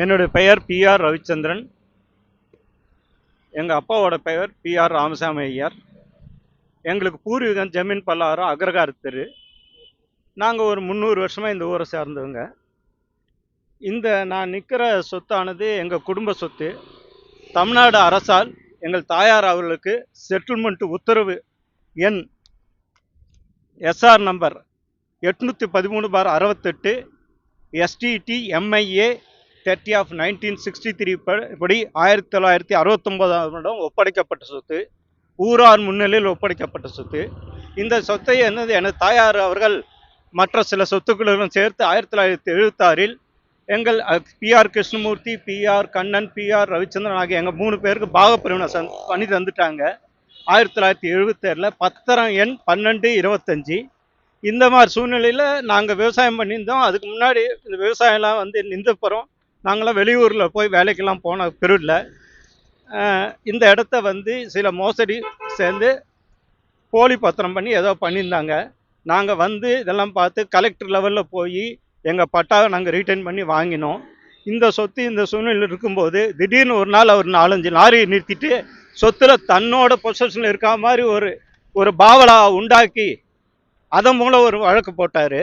என்னுடைய பெயர் பிஆர் ரவிச்சந்திரன். எங்கள் அப்பாவோட பெயர் பிஆர் ராமசாமி ஐயர். எங்களுக்கு பூர்வீகம் ஜமீன் பல்லாரம் அக்ரகார தெரு. நாங்கள் ஒரு 300 வருஷமாக இந்த ஊரை சார்ந்தவங்க. இந்த நான் நிற்கிற சொத்தானது எங்கள் குடும்ப சொத்து. தமிழ்நாடு அரசால் எங்கள் தாயார் அவர்களுக்கு செட்டில்மெண்ட் உத்தரவு எண் எஸ்ஆர் நம்பர் 813/68 STT MIA 30/1963 படி 1969 ஒப்படைக்கப்பட்ட சொத்து. ஊரார் முன்னிலையில் ஒப்படைக்கப்பட்ட சொத்து. இந்த சொத்தை என்னது எனது தாயார் அவர்கள் மற்ற சில சொத்துக்களுடன் சேர்த்து 1976 எங்கள் PR Krishnamurthy, PR Kannan, PR Ravichandran ஆகிய எங்கள் 3 பேருக்கு பாகப்பிரிவினை பண்ணி தந்துட்டாங்க. 1977 பத்திரம் எண் 1225. இந்த மாதிரி சூழ்நிலையில் நாங்கள் விவசாயம் பண்ணியிருந்தோம். அதுக்கு முன்னாடி இந்த விவசாயம்லாம் நின்றப்புறம் நாங்களாம் வெளியூரில் போய் வேலைக்கெல்லாம் போன பெருவில் இந்த இடத்த சில மோசடி சேர்ந்து போலி பத்திரம் பண்ணி ஏதோ பண்ணியிருந்தாங்க. நாங்கள் இதெல்லாம் பார்த்து கலெக்டர் லெவலில் போய் எங்கள் பட்டாவை நாங்கள் ரீட்டைன் பண்ணி வாங்கினோம். இந்த சொத்து இந்த சூழ்நிலையில் இருக்கும்போது திடீர்னு ஒரு நாள் அவர் 4-5 லாரியை நிறுத்திட்டு சொத்தில் தன்னோட பொசிஷனில் இருக்கா மாதிரி ஒரு பாவலா உண்டாக்கி அதன் மூலம் ஒரு வழக்கு போட்டார்.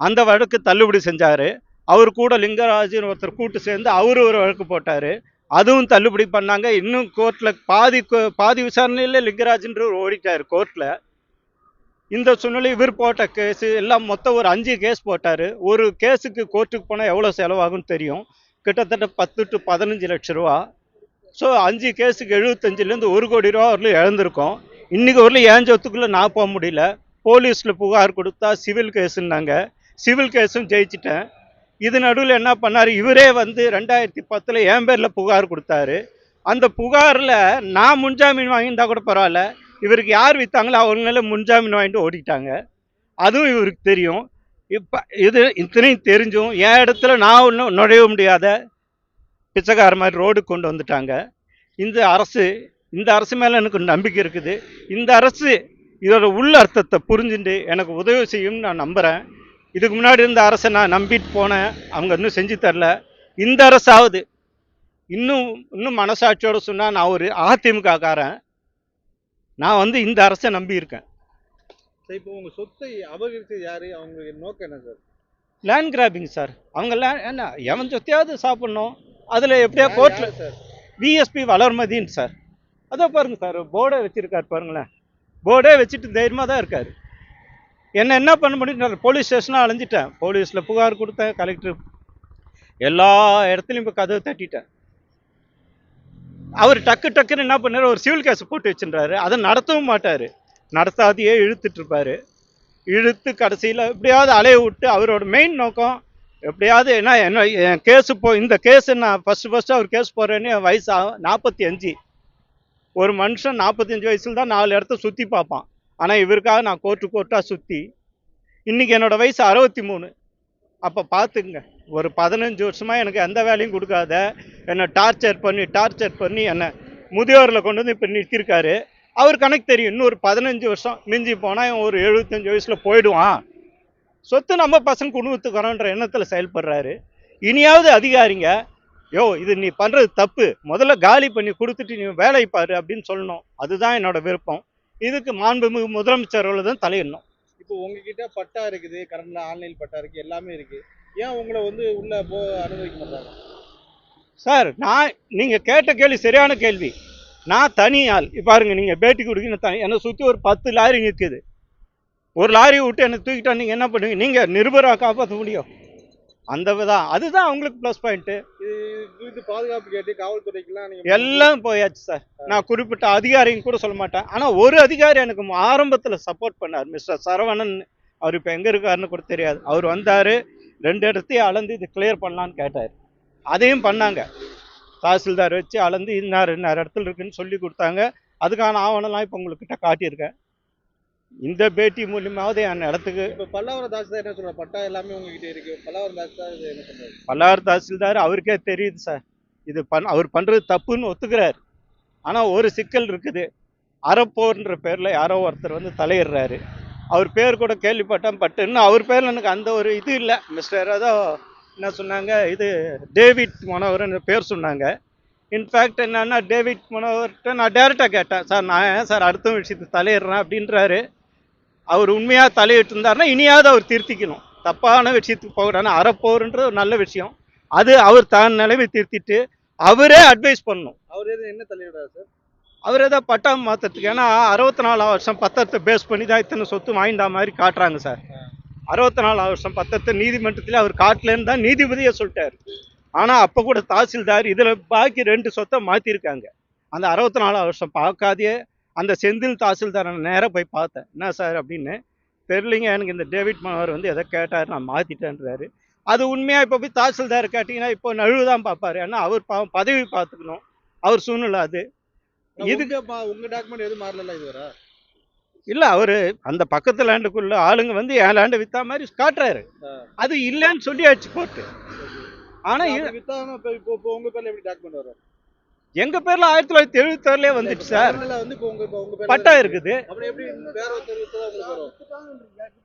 அந்த வழக்கு தள்ளுபடி செஞ்சார். அவர் கூட லிங்கராஜன் ஒருத்தர் கூட்டு சேர்ந்து அவரு ஒரு வழக்கு போட்டார். அதுவும் தள்ளுபடி பண்ணாங்க. இன்னும் கோர்ட்டில் பாதி விசாரணையில் லிங்கராஜன்ற ஓடிட்டார் கோர்ட்டில். இந்த சூழ்நிலை இவர் போட்ட கேஸு எல்லாம் மொத்தம் ஒரு 5 கேஸ் போட்டார். ஒரு கேஸுக்கு கோர்ட்டுக்கு போனால் எவ்வளோ செலவாகும்னு தெரியும். கிட்டத்தட்ட 10 to 15 லட்ச ரூபா. ஸோ 5 கேஸுக்கு 75லேருந்து 1 கோடி ரூபா வரலும் இழந்திருக்கோம். இன்றைக்கி வரலும் ஏன் சொத்துக்குள்ளே நான் போக முடியல. போலீஸில் புகார் கொடுத்தா சிவில் கேஸுன்னாங்க. சிவில் கேஸும் ஜெயிச்சிட்டேன். இது நடுவில் என்ன பண்ணார், இவரே 2010 என் பேரில் புகார் கொடுத்தாரு. அந்த புகாரில் நான் முன்ஜாமீன் வாங்கியிருந்தா கூட பரவாயில்ல, இவருக்கு யார் விற்றாங்களோ அவங்களால முன்ஜாமீன் வாங்கிட்டு ஓடிட்டாங்க. அதுவும் இவருக்கு தெரியும். இப்போ இது இத்தனையும் தெரிஞ்சும் என் இடத்துல நான் ஒன்றும் நுழைய முடியாத பிச்சைக்கார மாதிரி ரோடு கொண்டு வந்துட்டாங்க. இந்த அரசு மேலே எனக்கு நம்பிக்கை இருக்குது. இந்த அரசு இதோட உள்ள அர்த்தத்தை புரிஞ்சுட்டு எனக்கு உதவி செய்யும்னு நான் நம்புகிறேன். இதுக்கு முன்னாடி இருந்த அரசை நான் நம்பிட்டு போனேன், அவங்க இன்னும் செஞ்சு தரல. இந்த அரசாவது இன்னும் மனசாட்சியோடு சொன்னால் நான் ஒரு அதிமுககாரன். நான் இந்த அரசை நம்பி இருக்கேன். சார், இப்போ உங்கள் சொத்தை அபகரித்தது யார்? அவங்க நோக்கம் என்ன சார்? Land grabbing sir. அவங்க என்ன எவன் சொத்தையாவது சாப்பிட்ணும். அதில் எப்படியா கோர்ட்டில் சார் விஎஸ்பி வளர்மதின்னு சார். அதை பாருங்கள் சார், போர்டே வச்சுருக்காரு பாருங்களேன். போர்டே வச்சுட்டு தைரியமாக தான் இருக்கார். என்ன பண்ண முடியும்? போலீஸ் ஸ்டேஷனாக அலைஞ்சிட்டேன், போலீஸில் புகார் கொடுத்தேன், கலெக்டர் எல்லா இடத்துலையும் இப்போ கதவை தட்டிட்டேன். அவர் டக்குன்னு என்ன பண்ணார், ஒரு சிவில் கேஸ் போட்டு வச்சுன்றாரு. அதை நடத்தவும் மாட்டார். நடத்தாதையே இழுத்துட்டு இருப்பார். இழுத்து கடைசியில் எப்படியாவது அலைய விட்டு அவரோட மெயின் நோக்கம் எப்படியாவது என்ன என் கேஸு இந்த கேஸு நான் ஃபஸ்ட்டு அவர் கேஸ் போடுறேன்னு என் வயசு 45. ஒரு மனுஷன் 45 வயசில் தான் 4 இடத்த சுற்றி பார்ப்பான். ஆனால் இவருக்காக நான் கோர்ட்டாக சுற்றி இன்றைக்கி என்னோடய வயசு 63. அப்போ பார்த்துக்குங்க, ஒரு 15 வருஷமாக எனக்கு எந்த வேலையும் கொடுக்காத என்னை டார்ச்சர் பண்ணி என்னை முதியோரில் கொண்டு வந்து இப்போ நிறுத்தியிருக்காரு. அவர் கணக்கு தெரியும், இன்னும் ஒரு 15 வருஷம் மிஞ்சி போனால் ஒரு 75 வயசில் போயிடுவான். சொத்து நம்ம பசங்க குடும்பத்துக்கு வரோன்ற எண்ணத்தில் செயல்படுறாரு. இனியாவது அதிகாரிங்க, இது நீ பண்ணுறது தப்பு, முதல்ல காலி பண்ணி கொடுத்துட்டு நீ வேலை பாரு அப்படின்னு சொல்லணும். அதுதான் என்னோட விருப்பம். இதுக்கு மாண்புமிகு முதலமைச்சர் தான் தலையிடணும். இப்போ உங்ககிட்ட பட்டா இருக்குது, கரண்ட்ல ஆன்லைன் பட்டா இருக்குது, எல்லாமே இருக்குது. ஏன் உங்களை உள்ள அனுமதிக்க மாட்டாங்க சார்? நீங்கள் கேட்ட கேள்வி சரியான கேள்வி. நான் தனி ஆள். பாருங்க, நீங்கள் பேட்டி கொடுக்க என்னை சுற்றி ஒரு 10 லாரி நிற்குது. ஒரு லாரியை விட்டு என்னை தூக்கிட்டா நீங்கள் என்ன பண்ணுவீங்க? நீங்கள் நிருபராக காப்பாற்ற முடியும். அதுதான் அவங்களுக்கு ப்ளஸ் பாயிண்ட்டு. இது பாதுகாப்பு கேட்டு காவல்துறைக்கெல்லாம் எல்லாம் போயாச்சு சார். நான் குறிப்பிட்ட அதிகாரின்னு கூட சொல்ல மாட்டேன். ஆனால் ஒரு அதிகாரி எனக்கு ஆரம்பத்தில் சப்போர்ட் பண்ணார், மிஸ்டர் சரவணன். அவர் இப்போ எங்கே இருக்காருன்னு கூட தெரியாது. அவர் வந்தார், 2 இடத்தையும் அளந்து இது கிளியர் பண்ணலான்னு கேட்டார். அதையும் பண்ணாங்க. தாசில்தார் வச்சு அளந்து இன்னார் இடத்துல இருக்குன்னு சொல்லி கொடுத்தாங்க. அதுக்கான ஆவணம்லாம் இப்போ உங்கள்கிட்ட காட்டியிருக்கேன். இந்த பேட்டி மூலியமாவது என் இடத்துக்கு. இப்போ பல்லாவரம் தாசில்தார் என்ன சொல்றாரு? பட்டா எல்லாமே உங்ககிட்ட இருக்கு. பல்லாவரம் தாசில்தார் என்ன சொல்றாரு? பல்லாவரம் தாசில்தார் அவருக்கே தெரியுது சார், இது அவர் பண்ணுறது தப்புன்னு ஒத்துக்கிறார். ஆனால் ஒரு சிக்கல் இருக்குது. அறப்போர்ன்ற பேரில் யாரோ ஒருத்தர் தலையிடுறாரு. அவர் பேர் கூட கேள்விப்பட்டேன், பட் இன்னும் அவர் பேரில் எனக்கு அந்த ஒரு இது இல்லை. மிஸ்டர் ஏதோ என்ன சொன்னாங்க, இது டேவிட் மனோகர்னு பேர் சொன்னாங்க. இன்ஃபேக்ட் என்னன்னா டேவிட் மனோகர்கிட்ட நான் டேரெக்டாக கேட்டேன், சார் நான் ஏன் சார் அடுத்த விஷயத்துக்கு தலையிடுறேன் அப்படின்றாரு. அவர் உண்மையாக தலையிட்டு இருந்தாருன்னா இனியாவது அவர் திருத்திக்கணும். தப்பான விஷயத்துக்கு போகிறான்னு அறப்போருன்ற ஒரு நல்ல விஷயம். அது அவர் தான் நிலைமை திருத்திட்டு அவரே அட்வைஸ் பண்ணணும். அவர் எது என்ன தலையிடுறாரு சார்? அவர் ஏதோ பட்டா மாற்றத்துக்கு, ஏன்னா 64 வருஷம் பத்திரத்தை பேஸ் பண்ணி தான் இத்தனை சொத்து வாங்கிட்ட மாதிரி காட்டுறாங்க சார். 64 வருஷம் பத்திரத்தை நீதிமன்றத்தில் அவர் காட்டலன்னு தான் நீதிபதியே சொல்லிட்டாரு. ஆனால் அப்போ கூட தாசில்தார் இதில் பாக்கி 2 சொத்தை மாற்றிருக்காங்க. அந்த 64 வருஷம் பார்க்காதே அந்த செந்தில் தாசில்தாரை நேராக போய் பார்த்தேன். என்ன சார் அப்படின்னு. தெரியலிங்க, எனக்கு இந்த டேவிட் மனோகர் வந்து எதை கேட்டார், நான் மாற்றிட்டேன்றாரு. அது உண்மையாக இப்போ போய் தாசில்தார் கேட்டிங்கன்னா இப்போ நழுவு தான் பார்ப்பாரு. ஏன்னா அவர் பதவி பார்த்துக்கணும், அவர் சூழ்நிலை அது. இதுக்கு உங்க டாக்குமெண்ட் எதுவும் மாறல இதுவரை? இல்லை, அவர் அந்த பக்கத்து லேண்டுக்குள்ள ஆளுங்க வந்து என் லேண்டை விற்றா மாதிரி காட்டுறாரு. அது இல்லைன்னு சொல்லியாச்சு கோர்ட்டு. ஆனால் வித்தாங்க. இப்போ உங்க பேர்ல எப்படி டாக்குமெண்ட் வரும்? எங்க பேர்ல 1976 வந்துச்சு சார். வந்து இப்போ உங்க பேர்ல பட்டா இருக்குது அப்புறம் எப்படி வேற ஒருத்தர் வித்ததா உங்களுக்கு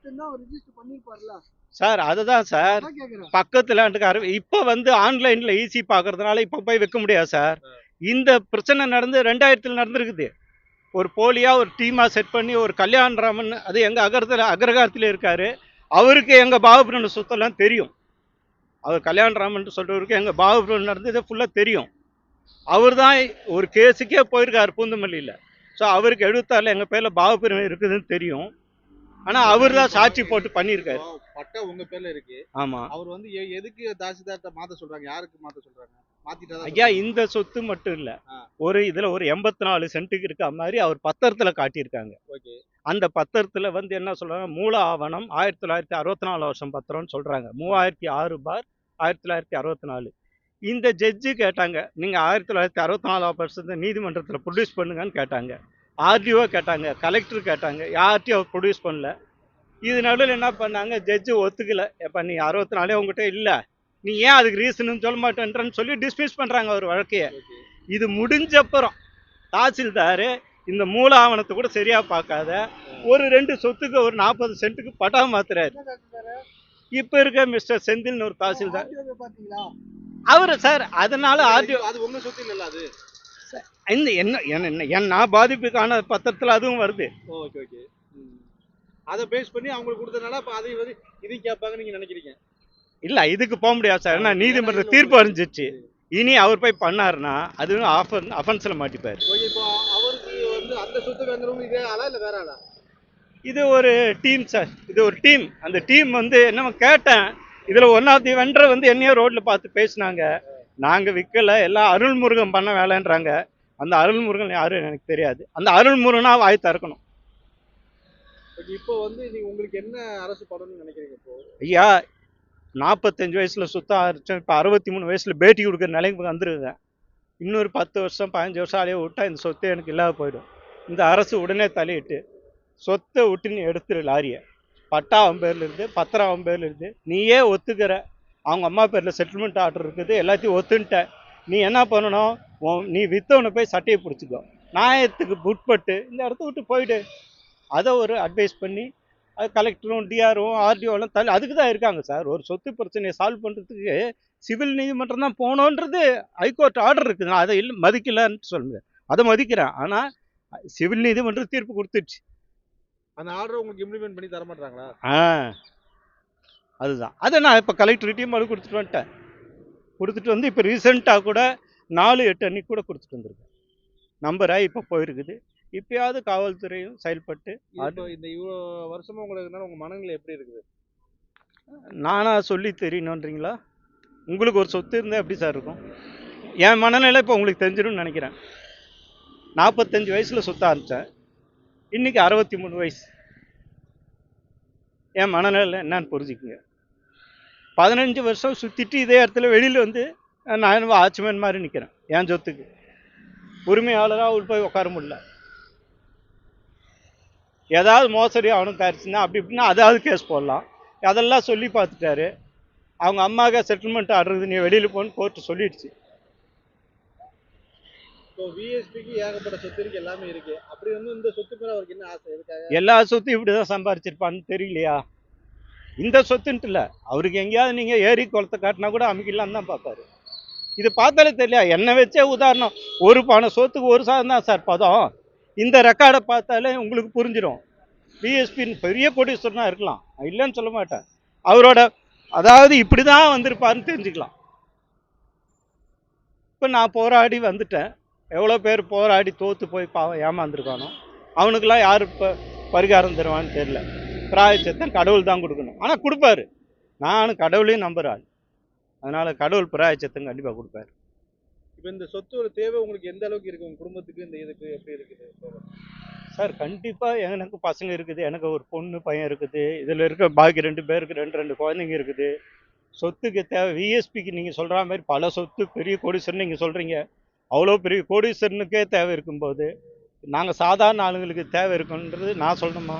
வரும்? சார். அதுதான் சார், பக்கத்து லேண்டுக்கு இப்போ வந்து ஆன்லைன்ல ஈஸி பார்க்கறதுனால இப்போ போய் விற்க முடியாது சார். இந்த பிரச்சனை நடந்து 2000 நடந்திருக்குது. ஒரு போலியா ஒரு டீமா செட் பண்ணி ஒரு கல்யாணராமன், அது எங்க அக்ரகாரத்தில் இருக்காரு. அவருக்கு எங்க பாகுபுரன் சொத்தெல்லாம் தெரியும். அவர் கல்யாணராமன் சொல்றவருக்கு எங்க பாகுபுரன் நடந்தது ஃபுல்லா தெரியும். அவர் தான் ஒரு கேஸுக்கே போயிருக்காரு பூந்தமல்லியில். ஸோ அவருக்கு 76 எங்கள் பேரில் பாவப்பிரிவு இருக்குதுன்னு தெரியும். ஆனால் அவர் தான் சாட்சி போட்டு பண்ணியிருக்காரு. பட்டா உங்க பேர்ல இருக்கு. ஆமாம். அவர் வந்து எதுக்கு தாசில்தார்ட்ட மாற்ற சொல்றாங்க? யாருக்கு மாற்ற சொல்றாங்க? மாத்திட்டா ஐயா, இந்த சொத்து மட்டும் இல்லை, ஒரு இதில் ஒரு 84 சென்ட்டுக்கு இருக்க மாதிரி அவர் பத்திரத்தில் காட்டியிருக்காங்க. ஓகே. அந்த பத்திரத்தில் வந்து என்ன சொல்கிறாங்க, மூல ஆவணம் 1964 வருஷம் பத்திரம்னு சொல்கிறாங்க. 3006/1964. இந்த ஜட்ஜு கேட்டாங்க, நீங்கள் 1964 வருஷத்தை நீதிமன்றத்தில் ப்ரொடியூஸ் பண்ணுங்கன்னு கேட்டாங்க. ஆர்டிஓ கேட்டாங்க, கலெக்டர் கேட்டாங்க, யார்ட்டையும் அவர் ப்ரொடியூஸ் பண்ணல. இது நடுவில் என்ன பண்ணாங்க, ஜட்ஜு ஒத்துக்கலை. எப்போ நீ 64 உங்ககிட்ட இல்லை, நீ ஏன் அதுக்கு ரீசனுன்னு சொல்ல மாட்டேன்றன்னு சொல்லி டிஸ்மிஸ் பண்ணுறாங்க அவர் வழக்கையை. இது முடிஞ்சப்புறம் தாசில்தார் இந்த மூல ஆவணத்தை கூட சரியாக பார்க்காத ஒரு 2 சொத்துக்கு ஒரு 40 சென்ட்டுக்கு பட்டா மாத்துறாரு. இப்போ இருக்க மிஸ்டர் செந்தில்னு ஒரு தாசில்தார் அவர் சார். அதனால ஆர்டிஓ அது உங்க சொத்து இல்ல, அது இந்த என்ன நான் பாதிப்புக்கான பத்திரத்தில் அதுவும் வருது. Okay okay. அதை பேஸ் பண்ணி அவங்களுக்கு கொடுத்தனால அப்ப அதை வந்து இதையும் கேட்பாங்க நீங்க நினைக்கிறீங்க? இல்லை, இதுக்கு போக முடியாது சார். ஏன்னா நீதிமன்ற தீர்ப்பு அறிஞ்சிச்சு. இனி அவர் போய் பண்ணாருன்னா அதுவும் அஃபென்ஸில் மாட்டிப்பார். இப்போ அவருக்கு வந்து அந்த சொத்து வாங்குறவங்க இதே ஆளா இல்லை வேற ஆளா? இது ஒரு டீம் சார், இது ஒரு டீம். அந்த டீம் வந்து என்ன கேட்டேன், இதில் ஒன் ஆஃப் தி வெண்டர் வந்து என்னையோ ரோட்டில் பார்த்து பேசினாங்க. நாங்கள் விற்கலை, எல்லாம் அருள்முருகன் பண்ண வேலைன்றாங்க. அந்த அருள்முருகன் யாரும் எனக்கு தெரியாது. அந்த அருள்முருகனா வாய் திறக்கணும். இப்போ வந்து நீங்க உங்களுக்கு என்ன அரசு பண்ணணும்னு நினைக்கிறீங்க? இப்போ ஐயா, 45 வயசில் சுத்தம் ஆரம்பிச்சேன், இப்போ 63 வயசில் பேட்டி கொடுக்குற நிலைக்கு வந்துருக்கேன். இன்னொரு 10 வருஷம் 15 வருஷம் அலைய விட்டா இந்த சொத்தை எனக்கு இல்லாத போயிடும். இந்த அரசு உடனே தலையிட்டு சொத்தை விட்டு நீ எடுத்துரு லாரியை. பட்டா அவன் பேரில் இருக்குது, பத்திரம் அவன் பேரில் இருக்குது, நீயே ஒத்துக்கிற. அவங்க அம்மா பேரில் செட்டில்மெண்ட் ஆர்டர் இருக்குது, எல்லாத்தையும் ஒத்துன்ட்ட. நீ என்ன பண்ணணும், நீ வித்தவனை போய் சட்டையை பிடிச்சிக்கோ, நியாயத்துக்கு உட்பட்டு இந்த இடத்த விட்டு போயிடு. அதை ஒரு அட்வைஸ் பண்ணி அது கலெக்டரும் டிஆரும் ஆர்டிஓலாம் அதுக்கு தான் இருக்காங்க சார். ஒரு சொத்து பிரச்சனையை சால்வ் பண்ணுறதுக்கு சிவில் நீதிமன்றம் தான் போகணுன்றது ஹைகோர்ட் ஆர்டர் இருக்குது. நான் அதை இல்லை மதிக்கலன்னு சொல்லுங்கள், அதை மதிக்கிறேன். ஆனால் சிவில் நீதிமன்றம் தீர்ப்பு கொடுத்துடுச்சு. அந்த ஆர்டர் உங்களுக்கு இம்ப்ளிமெண்ட் பண்ணி தர மாட்டாங்களா? அதுதான். அதை நான் இப்போ கலெக்டர்கிட்டையும் மனு கொடுத்துட்டு வந்துட்டேன். கொடுத்துட்டு வந்து இப்போ ரீசெண்டாக கூட 4/8 அன்னைக்கு கூட கொடுத்துட்டு வந்திருக்கேன். நம்பராக இப்போ போயிருக்குது. இப்பயாவது காவல்துறையும் செயல்பட்டு. இந்த இவ்வளோ வருஷமா உங்களுக்கு உங்கள் மனநிலை எப்படி இருக்குது? நானா சொல்லி தெரியணுன்றீங்களா? உங்களுக்கு ஒரு சொத்து இருந்தால் எப்படி சார் இருக்கும்? என் மனநிலை இப்போ உங்களுக்கு தெரிஞ்சிடும்னு நினைக்கிறேன். 45 வயசில் சுத்த ஆரம்பித்தேன், இன்னைக்கு 63 வயசு. என் மனநிலை என்னன்னு புரிஞ்சுக்குங்க. 15 வருஷம் சுற்றிட்டு இதே இடத்துல வெளியில் வந்து நான் வாட்ச்மேன் மாதிரி நிற்கிறேன். என் சொத்துக்கு உரிமையாளராக அவர் போய் உட்கார முடியல. ஏதாவது மோசடி அவனுக்கு ஆயிடுச்சுன்னா அப்படி இப்படின்னா அதாவது கேஸ் போடலாம். அதெல்லாம் சொல்லி பார்த்துட்டாரு. அவங்க அம்மாவுக்கு செட்டில்மெண்ட் ஆடுறது நீ வெளியில் போன்னு கோர்ட்டு சொல்லிடுச்சு. இப்போ விஎஸ்பிக்கு ஏகப்பட்ட சொத்து இருக்கு, எல்லாமே இருக்கு. அப்படி வந்து இந்த சொத்து மேல அவருக்கு என்ன ஆசை? எதுக்காக? எல்லா சொத்தும் இப்படி தான் சம்பாரிச்சிருப்பான்னு தெரியலையா? இந்த சொத்துன்ட்டு இல்லை, அவருக்கு எங்கேயாவது நீங்கள் ஏரி குளத்தை காட்டினா கூட அமைக்கலான்னு தான் பார்ப்பாரு. இது பார்த்தாலே தெரியல, என்னை வச்சே உதாரணம், ஒரு பானை சோத்துக்கு ஒரு சாதம் தான் சார் பதம். இந்த ரெக்கார்டை பார்த்தாலே உங்களுக்கு புரிஞ்சிடும். பிஎஸ்பின்னு பெரிய கோடீஸ்வரனாக இருக்கலாம், நான் இல்லைன்னு சொல்ல மாட்டேன். அவரோட அதாவது இப்படி தான் வந்திருப்பாருன்னு தெரிஞ்சுக்கலாம். இப்போ நான் போராடி வந்துட்டேன். எவ்வளோ பேர் போராடி தோற்று போய் பாவம் ஏமாந்துருக்கானோ அவனுக்கெல்லாம் யார் இப்போ பரிகாரம் தருவான்னு தெரியல. பிராயச்சத்தம் கடவுள் தான் கொடுக்கணும், ஆனால் கொடுப்பாரு. நானும் கடவுளையும் நம்புகிறாள், அதனால் கடவுள் பிராயச்சத்தம் கண்டிப்பாக கொடுப்பாரு. இப்போ இந்த சொத்தோட தேவை உங்களுக்கு எந்த அளவுக்கு இருக்கு உங்க குடும்பத்துக்கு, இந்த இதுக்கு எப்படி இருக்குது சார் கண்டிப்பாக எனக்கு பசங்க இருக்குது, எனக்கு ஒரு பொண்ணு பையன் இருக்குது, இதில் இருக்க பாக்கி 2 பேருக்கு 2 குழந்தைங்க இருக்குது. சொத்துக்கு தேவை விஎஸ்பிக்கு நீங்கள் சொல்கிற மாதிரி பல சொத்து, பெரிய கோடீஸ்வரன் நீங்கள் சொல்கிறீங்க. அவ்வளோ பெரிய கோடீஸ்வரனுக்கே தேவை இருக்கும்போது நாங்கள் சாதாரண ஆளுங்களுக்கு தேவை இருக்குன்றது நான் சொல்லணுமா?